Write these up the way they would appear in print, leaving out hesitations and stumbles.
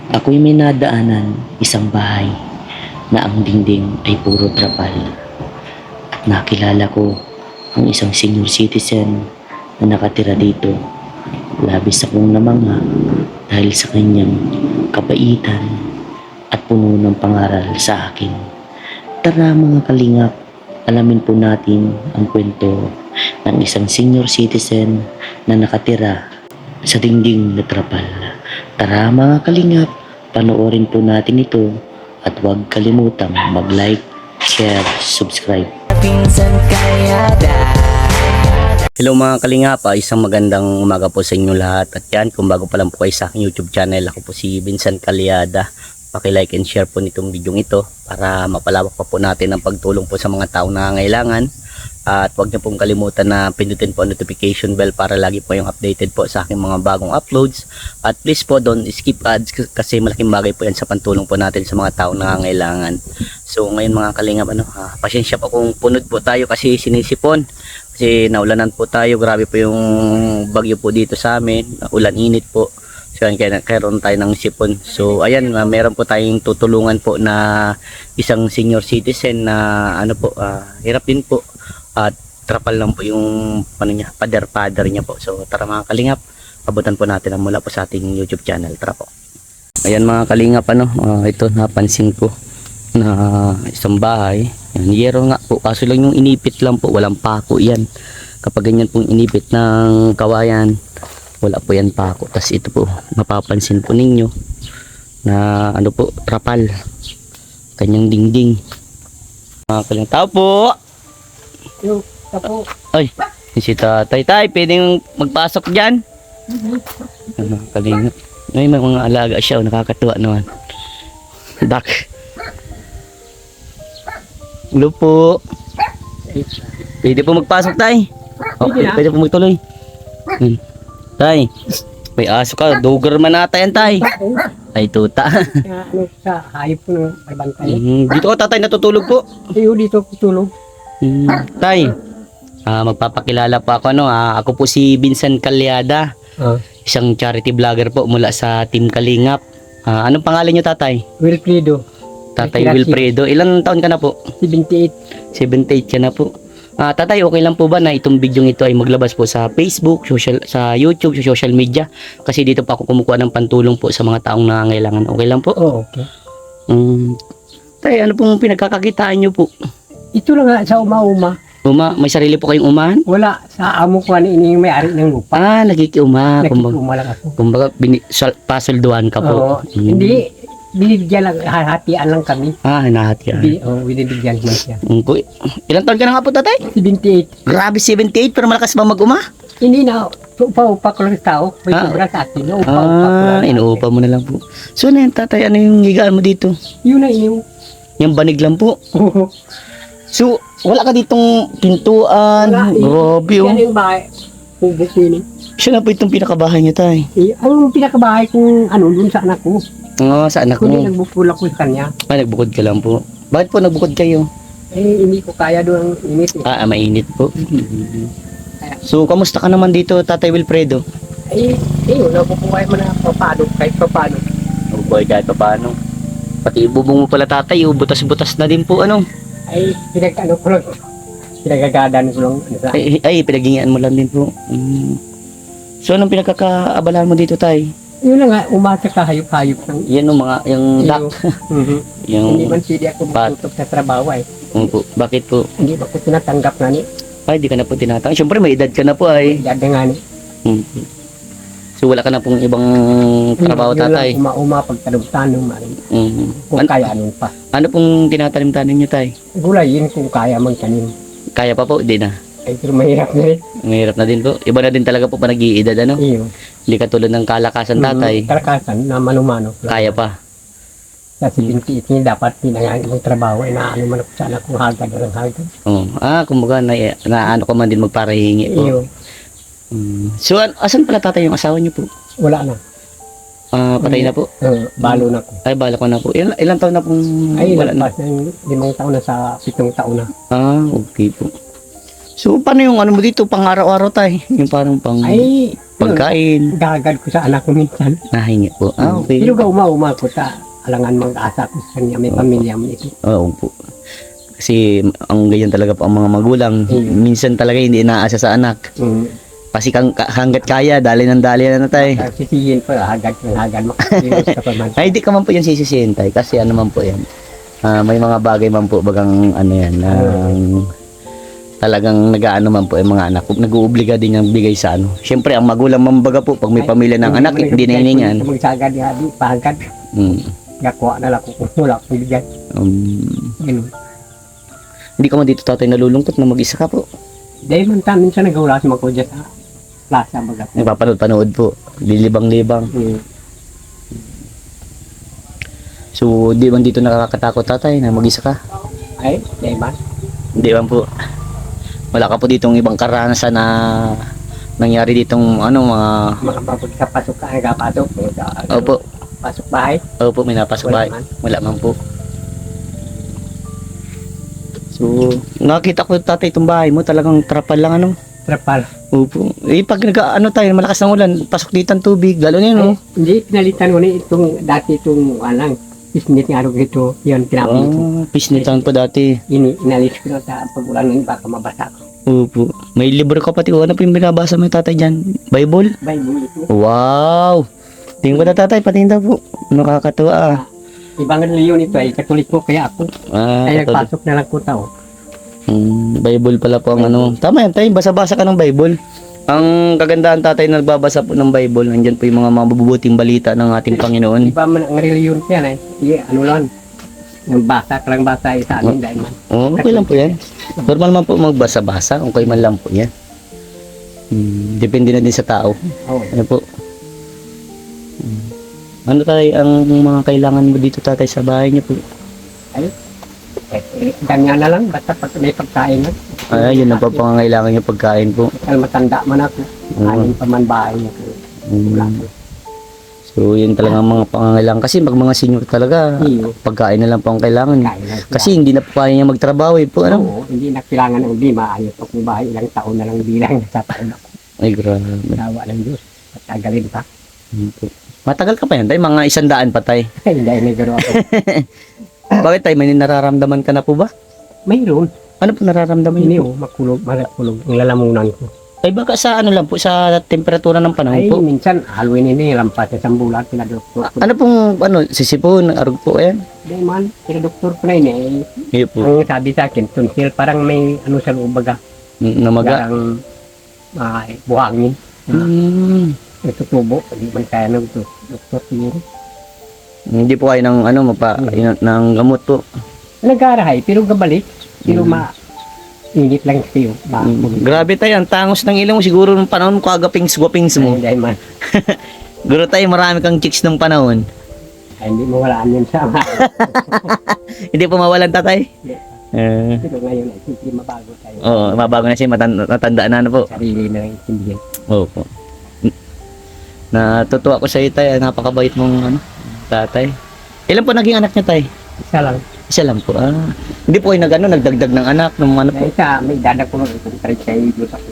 Ako'y may nadaanan isang bahay na ang dingding ay puro trapal at nakilala ko ang isang senior citizen na nakatira dito. Labis akong namangha dahil sa kanyang kabaitan at puno ng pangaral sa akin. Tara mga kalingap, alamin po natin ang kwento ng isang senior citizen na nakatira sa dingding na trapal. Tara mga kalingap, panoorin po natin ito at huwag kalimutang mag-like, share, subscribe. Hello mga kalingap, isang magandang umaga po sa inyo lahat. At yan, kung bago pa lang po kayo sa aking YouTube channel, ako po si Vincent Calyada. Paki-like and share po nitong video ito para mapalawak pa po natin ang pagtulong po sa mga taong nangangailangan. At huwag niyo pong kalimutan na pindutin po ang notification bell para lagi po yung updated po sa aking mga bagong uploads. At please po don't skip ads kasi malaking bagay po yan sa pantulong po natin sa mga taong nangangailangan. So ngayon mga kalingap, pasensya po kung punod po tayo kasi sinisipon. Kasi naulanan po tayo, grabe po yung bagyo po dito sa amin, ulan init po. So yan, kaya tayo ng sipon. So ayan, meron po tayong tutulungan po na isang senior citizen na hirap din po. At trapal lang po yung pader niya po. So tara mga kalingap, abutan po natin ang mula po sa ating YouTube channel. Tara po. Ayan mga kalingap, ito napansin ko na isang bahay. Yan, yero nga po, kaso lang yung inipit lang po, walang pako yan. Kapag ganyan pong inipit ng kawayan, wala po yan pako. Tas ito po, mapapansin po ninyo na trapal, kanyang dingding. Mga kalingap, tao po! Yo, tapo. Ay, si tatay. Tay, pwedeng magpasok dyan? Kalingap. May mga alaga siya, nakakatuwa naman. Dak. Hello po. Pwede po magpasok, tay. Okay, pwede po magtuloy. Tay, may aso ka. Doger man ata yan, tay. Ay, tuta. Sa hayop ko na may bantay. Dito ko, tatay, natutulog po. Iyo, dito ko tulog. Tay, magpapakilala po ako. Ako po si Vincent Calyada. Isang charity vlogger po mula sa Team Kalingap. Anong pangalan niyo, tatay? Wilfredo. Tatay Wilfredo. Ilang taon ka na po? 78. 78 ka na po. Tatay, okay lang po ba na itong video ito ay maglabas po sa Facebook, sa YouTube, sa social media? Kasi dito pa ako kumukuha ng pantulong po sa mga taong nangangailangan. Okay lang po? Oo, okay. Tay, ano pong pinagkakakitaan niyo po? Ito lang nga sa uma-uma. May sarili po kayong umahan? Wala. Sa amo ko ini yung may-ari ng lupa. Nagikiuma. Nakikuma lang ako. Kumbaga, pasulduhan ka po. Oo. Hindi. Binibigyan lang. Hatian lang kami. Hinahatian. Binibigyan mo siya. Ilang taon ka na nga po, tatay? 78. Grabe, 78, pero malakas ba mag-uma? Hindi na. Upa-upa ko lang tao. May sobra sa akin. Upa-upa ko lang. Inuupa mo na lang po. So, ano yun, tatay? Ano yung higaan mo dito? Yun na yung. Yung banig lang po. Oo. So, wala ka ditong pintuan. Grabe, oh. Yan yung bahay. Ubos yun eh. Siya na po itong pinakabahay niya, tay. Ang pinakabahay kong dun sa anak ko. Sa anak mo. Kundi nagbupula ko sa kanya. Nagbukod ka lang po. Bakit po nagbukod kayo? Hindi ko kaya doon ang init eh. Mainit po. So, kamusta ka naman dito, Tatay Wilfredo? Nabubuhay mo na papano, kahit papano. Nabubuhay kahit paano. Pati ibubong mo pala, tatay, butas-butas na din po, Ko lang. Pinagagadan ko lang. Pinaghingian mo lang din po. So, anong pinagkakaabalahan mo dito, tay? Yun na nga, umasa ka hayop-hayop ng. Yan yung duck. Hindi man pwede ako magtutok sa trabaho eh. Bakit po? Hindi ba ko tinatanggap na ni? Hindi ka na po tinatang. Siyempre, may edad ka na po ay. Edad na nga ni. So, wala ka na pong ibang trabaho, tatay? Yun lang, uma pagtanong-tanong maring. Kung kaya nun pa. Ano pong tinatanim-tanim nyo, tay? Gulayin kung kaya magtanim. Kaya pa po? Hindi na. Pero mahirap na rin. Mahirap na din po. Iba na din talaga po pa nag-iedad, Iyo. Hindi katulad ng kalakasan, tatay. Kalakasan na mano-mano. Kaya pa. Kasi bintiit niya dapat pinangaan ng trabaho ay naano man ako sana kung hagad ng hagad. Kumbaga na ko man din magparahingi po. Iyo. So, asan pala tatay yung asawa niyo po? Wala na. Patay na po? Balo na po. Ay, bala ko na po. Ilang taon na pong Ay, wala na? lampas na yung 5 taon na sa 7 taon na. Okay po. So, paano yung ano mo dito, pang araw-araw tay? Yung parang pang Ay, pagkain. gagad ko sa anak ko minsan. Nahingi po. Ah, okay. Pero uma ko sa alangan mag-asa ko sa kanya, may pamilya mo ito. Oo po. Kasi ang ganyan talaga po ang mga magulang. Minsan talaga hindi inaasa sa anak. Kasi hanggat kaya, dali ng dali na tay. Sisihin ko, hagad makasilos ka pa man. Ay, di ka man po yung sisisihin tay. Kasi ano man po yan. May mga bagay man po bagang ano yan. Talagang nag-ano man po yung mga anak. Nag-uubliga din yung bigay sa ano. Siyempre, ang magulang mambaga po, pag may pamilya ng anak, hindi na hiningan. Magsagad di hadi, pahagad. Gakuha na lang ko kung wala akong bigyan. Ganun. Hindi ka man dito tatay nalulungkot na mag-isa ka po. Dahil man tamin siya nag-ulas mo ko dyan sa plaza baga. Nagpapanood-panood po. Lilibang-libang. So, di man dito nakakatakot tatay na mag-isa ka? Ay, dahil man. Hindi man po. Wala ka po ditong ibang karanasan na nangyari ditong ano mga... Makapapag sa pasok ka, nagapasok. Opo. Pasok bahay. Opo, may napasok ba? Wala man po. So, nakita ko tatay itong bahay mo, talagang trapal lang ano. Trapal. Opo. Eh, pag ano tayo, malakas ng ulan, pasok dito ang tubig, galo na yun, no? Hindi, pinalitan ko na itong, dati itong, alang, isnit nga rin ito, yun, pinapili ko. Pisnitan po dati. Inalis ko na sa pag-ulan nun, baka mabasa ko. Opo. May libro ka pati, ano po yung binabasa mo yung tatay dyan? Bible? Bible ito. Wow! Tingin ko na tatay, patingin daw po. Nakakatuwa ah. Ibang reliyon ito ay katoliko, kaya ako. Kaya nagpasok na lang ko tao. Bible pala po ang ano. Tama yan tayo, basa-basa ka ng Bible. Ang kagandahan tatay na nagbabasa po ng Bible, nandyan po yung mga mabubuting balita ng ating Panginoon. Iba man ang reliyon ko yan ano lang. Yung basa, kalang basa sa amin dahil man. Okay lang po yan. Normal man po magbasa-basa, okay man lang po yan. Depende na din sa tao. Ano po? Ano tayo ang mga kailangan mo dito tatay sa bahay niyo po? Ganyan na lang, basta pag may pagkain na. Yun ang pangangailangan niyo pagkain po. Kaya matanda man ako, kanin pa man bahay niya. So yun talaga ang mga pangangailangan. Kasi mga senior talaga, pagkain na lang po ang kailangan. Kasi hindi na po kaya niya magtrabaho po. Ano? Oo, hindi na kailangan ng hindi maayos pa kung bahay. Ilang taon na lang bilang sa taon ako. Ay grabe. Nawa ng Diyos. Patagalin pa. Matagal ka pa yan tayo? Mga 100 pa tayo? Hindi, nagaro ako. Bakit tayo? May nararamdaman ka na po ba? Mayroon. Ano po nararamdaman Hindi niyo? makulog ang lalamunan ko. Ay baka sa ano lang po, sa temperatura ng panahon Ay, po? minsan, Halloween ini, lampas sa sambulan, pinadoktor ko. Ano pong, sisipon, arog po yan? Hindi man, pinadoktor ko na yun Iyo po. Ang sabi sa akin, tonsil, parang may ano sa loob baga. Namaga? Parang buhangin. Ito tubo, hindi man kaya ng doktor siguro. Hindi po kayo ng ng gamot po. Nag-aarahay, pero gabalik. Pero init lang siyo. Grabe tayo, ang tangos ng ilong mo. Siguro nung panahon mo kagapings-gwapings mo. Hindi man. Siguro tayo, marami kang chicks nung panahon. Ay, hindi mawalaan yan sa ama. Hindi po mawalan tatay? Pero ngayon, ay hindi mabago tayo. Oo, mabago na siya, matandaan na po. Sarili na lang intindihan. Opo. Natutuwa ko sa iyo tayo, napakabait mong tatay. Ilan po naging anak niya tay? Isa lang. Isa lang po. Hindi po kayo nagdagdag ng anak nung ano po? Isa, may dada ko nung 32 ako.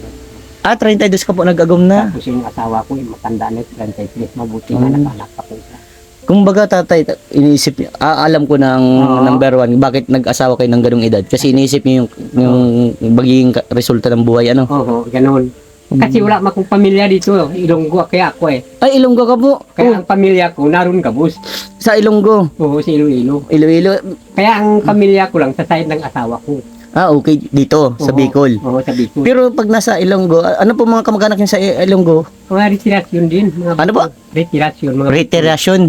32 ka po nag-agom na. Tapos yung asawa ko, yung matanda na 33, mabuti na anak pa po siya. Kumbaga tatay, iniisip niyo, alam ko ng number 1, bakit nag-asawa kayo ng ganung edad? Kasi iniisip niyo yung magiging resulta ng buhay, ano? Oo, ganoon. Kasi wala makong pamilya dito, Ilonggo, kaya ako Ay, Ilonggo ka po? Kaya ang pamilya ko, naroon Gabus. Sa Ilonggo? Oo, sa Iloilo. Iloilo? Kaya ang pamilya ko lang sa side ng asawa ko. Okay, dito, sa Bicol. Oo, sa Bicol. Pero pag nasa Ilonggo, ano po mga kamag-anak niyo sa Ilonggo? Mga retirasyon din. Ano po? Retirasyon. Retirasyon.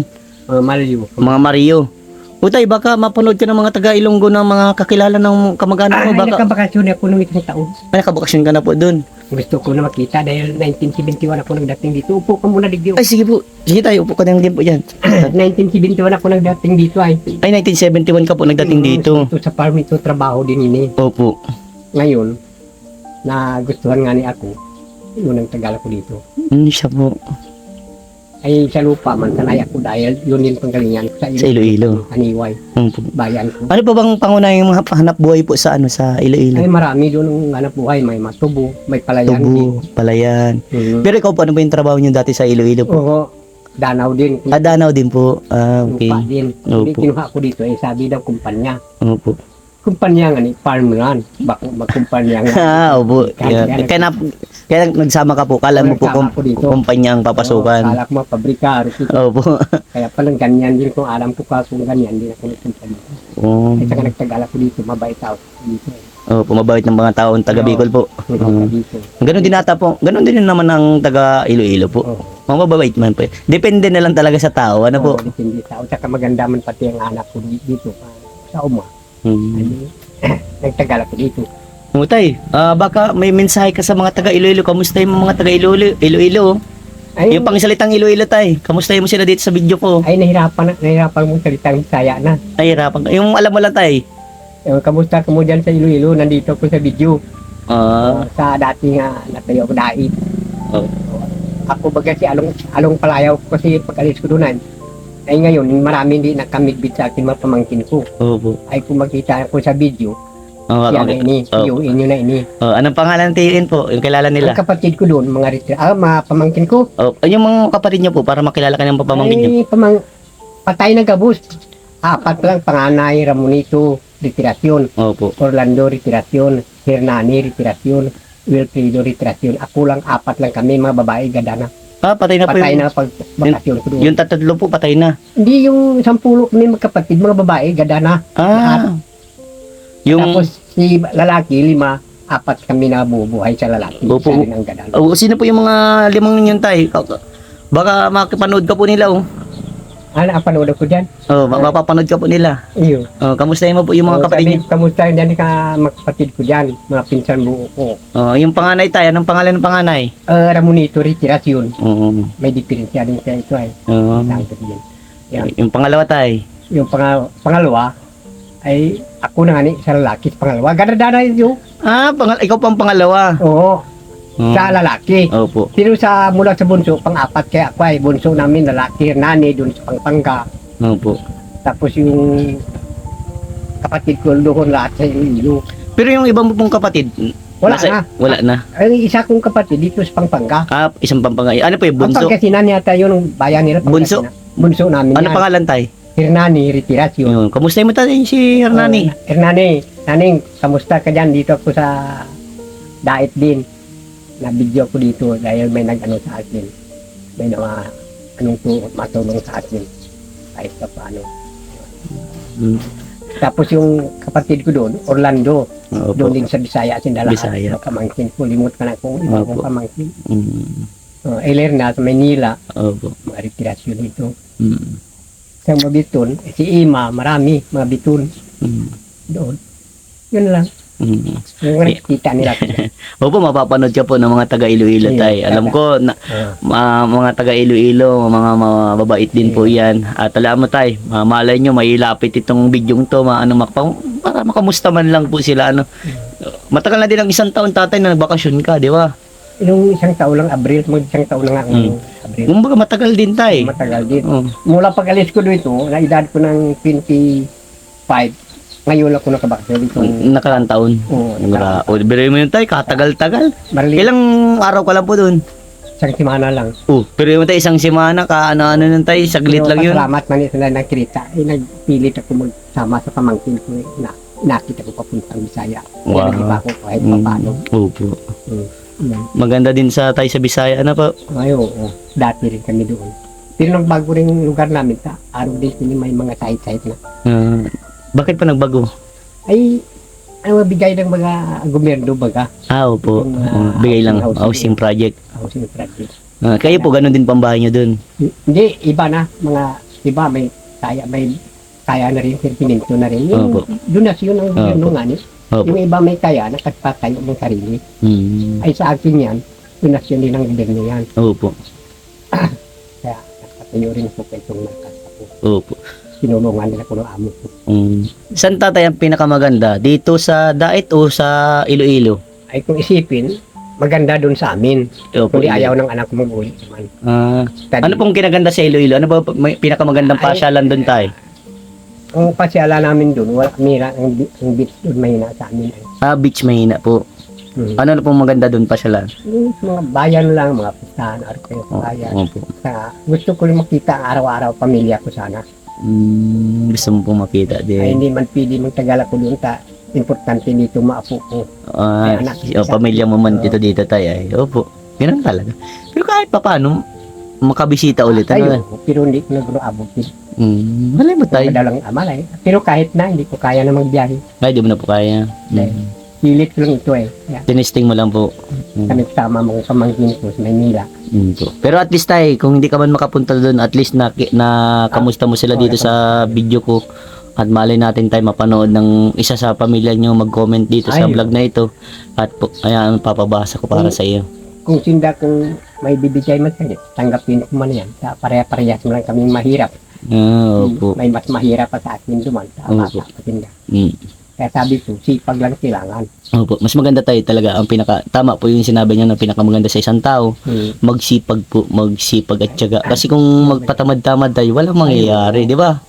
Mga Mario. Mga Mario. Utay, baka mapanood ka ng mga taga Ilonggo ng mga kakilala ng kamag-anak mo. Baka nakabakasyon ako nung isang taon. Ay, nakabakasyon ka na po doon. Gusto ko na makita dahil 1971 ako nagdating dito. Upo ka muna digdi. Ay, sige po. Sige tayo, upo ka na din po dyan. 1971 ako nagdating dito ay. Ay, 1971 ka po nagdating dito. Ito sa farm ito, trabaho din ini. Opo. Ngayon, na gustuhan nga ni ako, yun ang tagal ko dito. Siya po. Ay sa lupa man, sanay ako dahil yun din panggalingan ko Sa Iloilo. Aniway, Opo. bayan ko. Ano pa bang pangunahing mga hanap buhay po sa sa Iloilo? Ay marami doon ang hanap buhay, may matubo, may palayan din. Tubo, palayan. Mhm. Pero ikaw po, ano ba yung trabaho niyo dati sa Iloilo po? Oo, Danaw din. Danaw din po. Okay. Lupa din. Hindi Opo. kinuha ko dito, sabi daw kumpanya. Opo. Kumpanya nga ni, farmland. Bako magkumpanya nga. Opo. Kaya- Kaya nagsama ka po. Kala mo po Nagsama ko dito. kumpanya ang papasukan. Kala ko pabrika. Opo. Kaya palang ganyan din kung alam ko pa kung ganyan din ako nagkumpanya. Oh. Kaya saka nagtagala ko dito, mabait ako dito. Opo, mabait ng mga taong taga Bicol po. Nagkaka dito. Ganun din ata po. Ganun din naman ang taga Iloilo po. Oo. Mababait man po. Depende na lang talaga sa tao. Ano po? Oo, depende sa. Tsaka maganda man pati ang anak ko dito sa uma. Hmm. Ano, nagtagala ko dito. Tay, baka may mensahe ka sa mga taga Iloilo. Kamusta yung mga taga Iloilo? Ay, Yung pangsalitang Iloilo, tay. Kamusta mo sila dito sa video ko? ay nahirapan mong salitang Bisaya na. Ay, hirapan ka. Yung alam mo lang, tay. Kamusta ka mo dyan sa Iloilo? Nandito ako sa video. Sa dati nga natayo ako dait. Oh. Ako baga si Along Palayaw ko kasi pag-alis ko doon. Ay ngayon, marami hindi nakamigbit sa akin mga pamangkin ko. Opo. Ay kung makita ko sa video, Oh, yan na ini, Oh. yung inyo na ini. Anong pangalan tiyin po? Yung kilala nila? Ang kapatid ko doon, mga pamangkin ko. Yung mga kapatid niyo po para makilala ka ng papamangkin niyo. Ay, patay na gabos. Apat lang, panganay, Ramonito, retirasyon. Opo. Orlando, retirasyon. Hernani, retirasyon. Wilfredo, retirasyon. Ako lang, apat lang kami, mga babae, gada na. Patay na po Patay yung... na pag bakasyon ko doon. Yung tatlo po, patay na. Hindi yung 10 kami magkapatid, mga babae, gada na. Yung... Tapos si lalaki, 5, 4 kami na bubuhay sa lalaki. Opo. Siya rin ang gada. Sino po yung mga 5 ninyong tay? Baka makipanood ka po nila, Ano, napanood ko dyan? mapapanood ka po nila. Iyo. Kamustahin mo po yung mga kapatid niyo? Kamusta dyan ka magkapatid ko dyan, mga pinsan buo ko. Yung panganay tay, anong pangalan ng panganay? Ramonito, retirasyon. Oo. May diferensya din sa ito ay. Sangkot din. Yan. Yung pangalawa tay? Yung pangalawa, ay ako na nga ni sa lalaki sa pangalawa. Ganda-dada yun. Ikaw pang pangalawa. Oo, sa lalaki. Opo. Pero mula sa bunso, pang-apat kaya ako ay bunso namin lalaki, Hernani, dun sa Pampanga. Opo. Tapos yung kapatid ko doon lahat sa Iloilo. Pero yung ibang mo pong kapatid, Wala na. Wala na. Ay, isa kong kapatid dito sa Pampanga. Isang pampangay. Ano po yung Ang bunso? Pangasinan yata yun, ang bayan nila. Bunso? Pangasinan. Bunso namin Ano yan. pangalan tay? Hernani, retirasyon. Yun. Kamusta mo tayo si Hernani? Hernani, naning, kamusta ka dyan? Dito ako sa Dait din. Na-video ko dito dahil may nag-ano sa akin. May matulong sa akin. Kahit pa paano. Tapos yung kapatid ko doon, Orlando. Opo. Doon din sa Bisaya, sindala. Bisaya. Pamangkin ko, limot ka na kung iba Opo. kong pamangkin. Mm. Elerna sa Manila, Opo. mga retirasyon dito. Mm. Sa mga biton, si Ima, marami, mga biton Mm. doon. Yun lang. Mm. Yung nakikita nila. Opo, mapapanood ka po ng mga taga Iloilo tay. Alam ko na mga taga Iloilo, mga mababait din po 'yan. At alam mo tay, malay nyo mailapit itong bidyong to, para makamusta man lang po sila Matagal na din ang isang taon tatay na nagbakasyon ka, di ba? Yung isang taon lang, Abril, isang taon lang ang Abril. Kumbaga matagal din tay. Matagal din. Oh. Mula pag-alis ko dito, na edad ko ng 25, ngayon ako nakabakasyon dito. Nakarang taon. Oo, Biro mo yun tay, katagal-tagal. Marli, Ilang araw ka lang po doon? isang simana lang. Pero yung tay, isang semana ka, ano nun tay, saglit lang yun. Salamat man ito na nakita. Nagpilit ako magsama sa pamangkin ko. Nakita ko papuntang Bisaya. Wow. Kaya nag-iba ko kahit paano. Opo. Yan. Maganda din sa tayo sa Bisaya, ano po? Ngayon, dati rin kami doon. Pero nagbago rin yung lugar namin sa araw din kami may mga site-site na. Bakit pa nagbago? Ay, ano mabigay ng mga gobyerno baga, Opo. Yung, Bigay lang, housing housing project. housing project. Kayo po, ganun din pambahay nyo dun. Hindi, iba na, iba may kaya na rin, pertinento na rin. Yung Opo. donasyon ng gobyerno Opo. nga ni. Opo. Yung iba may kaya, nakatpatayo ng sarili. Mm. Ay sa akin yan, donasyon din ng gobyerno yan. Opo. Kaya nakatayo rin ako itong markas ako. Opo. Sinulungan nila ko ng amo ko. Saan tatay ang pinakamaganda? Dito sa Dait o sa Iloilo? Ay kung isipin, maganda doon sa amin. Opo, Kundi ayaw ng anak ko mag-uwi naman. Ano pong kinaganda sa Iloilo? Ano ba may pinakamagandang pasyalan doon tayo? Ang pasyala namin doon, wala mira, ang beach doon mahina sa amin. Beach mahina po. Ano na pong maganda doon pasyalan? Yung mga bayan lang, mga pistahan, arte, bayan. Opo. Gusto ko lang makita ang araw-araw pamilya ko sana. Gusto mo pong makita Ay din. hindi man pwede mong tagala ko doon importante dito maapo ko. Ay, anak, Pamilya mo man dito tayo ay. Opo. Ganun talaga. Pero kahit pa paano, makabisita ulit. Ayun, pero hindi ko na abutin. Malay mo tayo. Madalang amalay. Pero kahit na, hindi ko kaya na magbiyahe. Ay, di mo na po kaya. Pilit ko lang ito eh. Yeah. Tinesting mo lang po. Kami sama mga pamangkin ko sa Maynila. Po. Pero at least tayo, kung hindi ka man makapunta doon, at least na kamusta mo sila dito sa video ko. At malay natin tayo mapanood ng isa sa pamilya nyo mag-comment dito sa Ay. vlog na ito. At po, ayan, papabasa ko para sa iyo. Kung sinda kung may bibigay man sa'yo, tanggapin ko man yan. Pareha-parehas mo lang kami mahirap. Opo. May mas mahirap pa sa akin duman. Sa Opo. bata patinda. Kaya sabi ko, sipag lang kailangan. Opo. Mas maganda tayo talaga. Ang tama po yung sinabi niya na pinakamaganda sa isang tao. Magsipag po, magsipag at tiyaga. Kasi kung magpatamad-tamad tayo, walang mangyayari, di ba?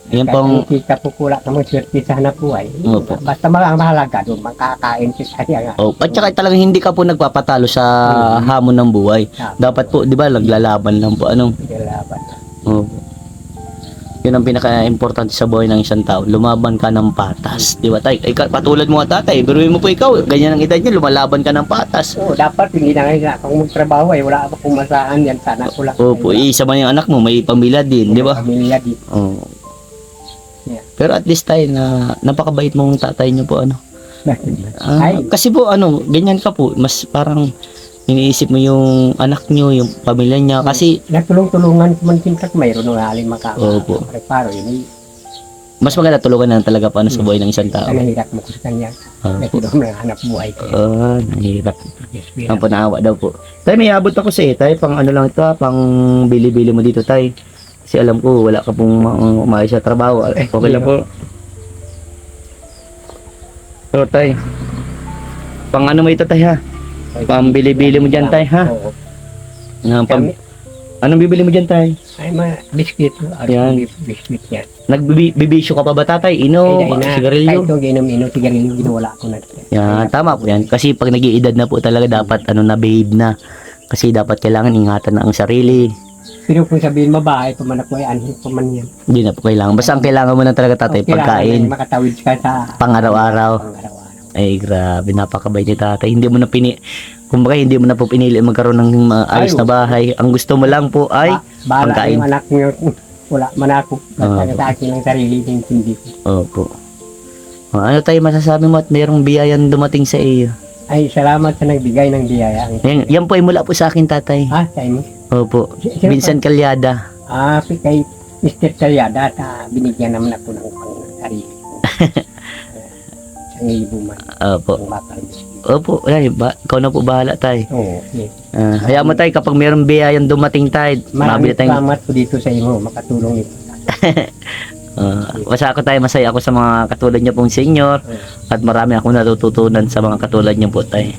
Yan Kahit pang, ang kita po kula ka mong swerte sa hanap buhay. Opo. Basta mahalaga doon, makakain siya kaya nga. at saka talagang hindi ka po nagpapatalo sa hamon ng buhay. Dapat po, di ba, naglalaban lang po. Ano? Laban. Opo. Yun ang pinaka-importante sa buhay ng isang tao. Lumaban ka ng patas. Di ba, tay? Patulad mo nga tatay, biruin mo po ikaw. Ganyan ang edad niya, lumalaban ka ng patas. Oo, dapat hindi na ngayon akong magtrabaho eh. Wala akong masahan yan. Sana ko lang. Opo, isa man yung anak mo, may pamilya din, di ba? Pamilya di. Oo. Yeah. Pero at least tayo na napakabait mong tatay niyo po ano. Ay, Kasi po ano, ganyan ka po, mas parang iniisip mo yung anak niyo, yung pamilya niya kasi natulong-tulungan ko man sintak mayroon ng haling Opo. makapreparo. Yun, mas maganda tulungan na talaga paano sa buhay ng isang tao. nahirap mo ko sa kanya. Natulong na hanap buhay ko. Nahirap. Ang panaawa daw po. Tay, may abot ako sa tay, pang ano lang ito, pang bili-bili mo dito tay. Kasi alam ko wala ka pong umayos sa trabaho. Okay lang po. So tay, pang ano mo ito tay ha? Pambili-bili mo dyan tay ha? Oo. Anong bibili mo dyan tay? Ay, biscuit. Yan. Biscuit yan. Nagbibisyo ka pa ba tatay? Ino, sigarilyo? Kahit ito, ginom-inom, sigarilyo, ginawala ko na. Yan, tama po yan. Kasi pag nag-iedad na po talaga dapat behave na. Kasi dapat kailangan ingatan na ang sarili. Pero kung sabihin babae, pumanak ko ay anhin pa man yan. Hindi na po kailangan. Basta ang kailangan mo na talaga tatay, pagkain. Kailangan makatawid ka sa Pang-araw-araw. pang-araw-araw. Ay grabe, napakabait ni tatay. Hindi mo na kumbaga hindi mo na po pinili magkaroon ng ayos na bahay. Ang gusto mo lang po ay Bahala pagkain. yung anak niyo. Wala man ako. Basta sa akin ang sarili ng hindi ko. Opo. Ano tayo masasabi mo at mayroong biyayan dumating sa iyo? Ay, salamat sa nagbigay ng biyaya. Yan po ay mula po sa akin tatay. Sa inyo? Opo. Sino Vincent Calyada. Kay Mr. Sayada, binigyan naman ako ng pang-sarili. Sa ibuman. Opo. Ang bakal. Opo, ay, ikaw na po bahala tayo. Oo. Yes. Hayaan mo tayo kapag mayroong biyayang dumating tayo. Maraming Mabili tayong salamat po dito sa inyo. Makatulong ito. Basta ako tayo, masaya ako sa mga katulad niyo pong senior at marami akong natututunan sa mga katulad niyo po tayo.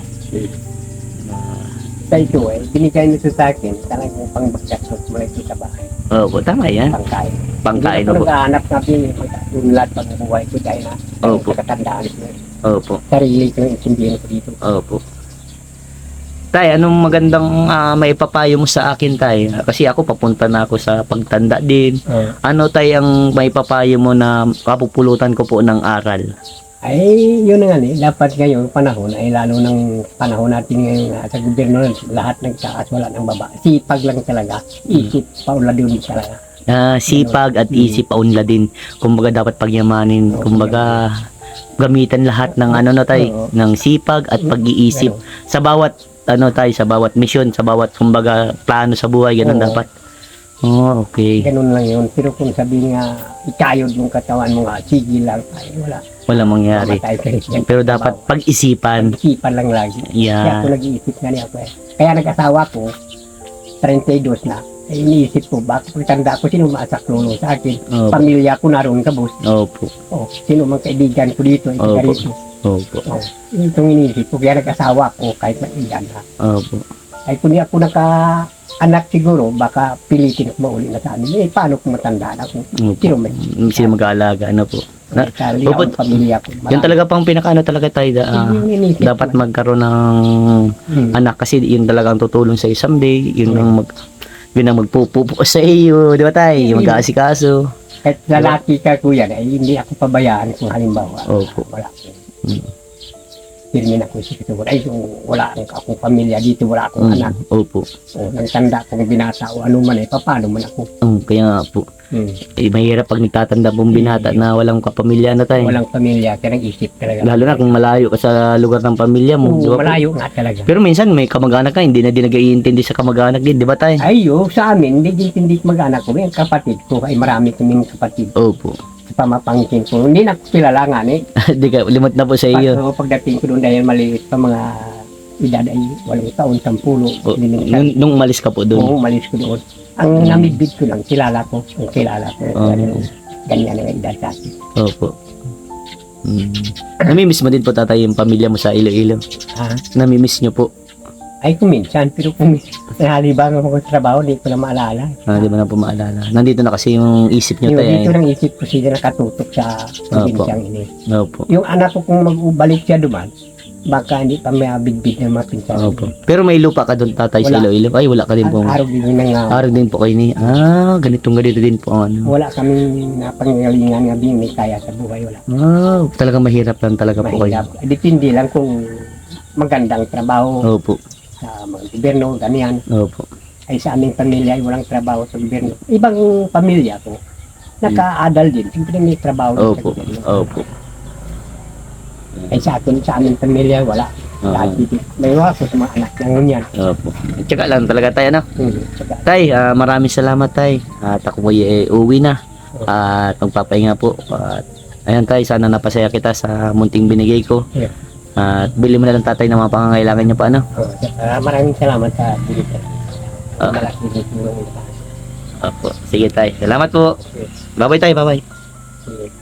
Sa ito binigay nito sa akin. Talagang pang-bagastos mo ito sa bahay. Opo, tama yan. Pangkain. Pangkain Hindi po. ako naghahanap na pinagkaunlad pag buhay ko dahil na Opo. katandaan ko. Opo. Sarili ko yung intindihan ko dito. Opo. Tay, anong magandang maipapayo mo sa akin tay? Kasi ako papunta na ako sa pagtanda din. Ano tay ang maipapayo mo na kapupulutan ko po ng aral? Ay, yun na nga dapat ngayon panahon ay lalo ng panahon natin ngayon sa gobyerno lahat nagtaas wala ng baba. Sipag lang talaga. Isip paula din talaga. Sipag at isip paunla din. Kumbaga dapat pagyamanin. Kumbaga gamitan lahat ng tay, ng sipag at pag-iisip sa bawat sa bawat misyon, sa bawat kumbaga plano sa buhay, ganun dapat. Okay. Ganun lang yun. Pero kung sabihin nga ikayod yung katawan mo nga, sige lang ay Wala mangyari. mamatay ka rin. Pero dapat pag-isipan. Isipan lang lagi. Kaya Yeah. ako nag-iisip nga niya ako Kaya nag-asawa ko, 32 na. Iniisip ko, bakit pagtanda ko, sino maasak lolo sa akin? Opo. Pamilya ko naroon kabus. Opo. Sino mang kaibigan ko dito, Opo. rito. Opo. Oh, itong inisip ko, kaya nag-asawa ko kahit maiyan ha. Opo. Ay kung di ako naka-anak siguro, baka pilitin ako mauli na sa amin. Eh, paano kung matanda na ako? Opo. Sino may? Sino mag-aalaga, ano po. Na, Sarili Opo, ako, pamilya ko. yun talaga pang pinakaano talaga tayo, Yung inisip dapat ko. magkaroon ng anak kasi yun talagang tutulong sa isang day, yun ang yun ang magpupupo sa iyo, di ba tayo? Yung mag-aasikaso. Kahit lalaki ka kuya, ay hindi ako pabayaan kung halimbawa. Opo. Wala ako. Mm. Pirmin ako sa ito. Ay, kung wala akong pamilya dito, wala akong anak. Opo. O, nang tanda kong binata o ano man eh, paano man ako. Kaya nga po. Mahirap pag nagtatanda pong binata na walang kapamilya na tayo. Walang pamilya, kaya nag-isip talaga. Lalo na kung malayo ka sa lugar ng pamilya mo. Oo, di ba po? malayo nga talaga. Pero minsan may kamag-anak ka, hindi na din nag-iintindi sa kamag-anak din, di ba tayo? Ay, sa amin, hindi mag-anak ko. Yung kapatid ko, ay marami kaming kapatid. Opo. Sa pamapangkin ko. Hindi na ko kilala nga eh. Di ka, limot na po sa iyo. So, pagdating ko doon dahil maliit pa mga edad ay 8 taon, 10. O, nung umalis ka po doon. Oo, umalis ko doon. Ang namibid ko lang, kilala ko. Ang kilala ko. Ganyan ang edad sa akin. Opo. Namimiss mo din po tatay yung pamilya mo sa Iloilo. Ha? Namimiss nyo po. Ay, kuminsan. Pero kung nalibang ako sa trabaho, hindi ko na maalala. Di ba na po maalala? Nandito na kasi yung isip nyo Yung tayo. dito nang isip ko sila nakatutok sa probinsiyang ini. Opo. Yung anak ko kung mag-ubalik siya duman, baka hindi pa may abid-bid na mapinsan. Opo. Pero may lupa ka doon tatay sa Wala. Iloilo? Ay, wala ka din po. Araw din yun nga. Araw din po kayo ni. Ganito din po ang ano. Wala kaming napanggalingan nga may kaya sa buhay. Wala. Talagang mahirap lang talaga po kayo. Mahirap. Depende lang kung magandang trabaho Opo. sa mga gobyerno, ganyan. Opo. Ay sa aming pamilya ay walang trabaho sa gobyerno. Ibang pamilya ko, naka-adal din. Siyempre may trabaho din sa Opo. gobyerno. Opo. Ay sa aming pamilya, wala. Lahat dito. May mga ako sa mga anak ng ngunyan. Opo. Tsaka lang talaga tayo, ano? Saka, Tay, maraming salamat tay. At ako po uwi na. At magpapahinga po. At ayan tay, sana napasaya kita sa munting binigay ko. Yeah. At bili mo na lang tatay ng mga pangangailangan niyo pa, ano? maraming salamat sa dito. Ah. Malaki dito. Opo. Sige tay. Salamat po. Bye-bye tay, bye-bye. Sige.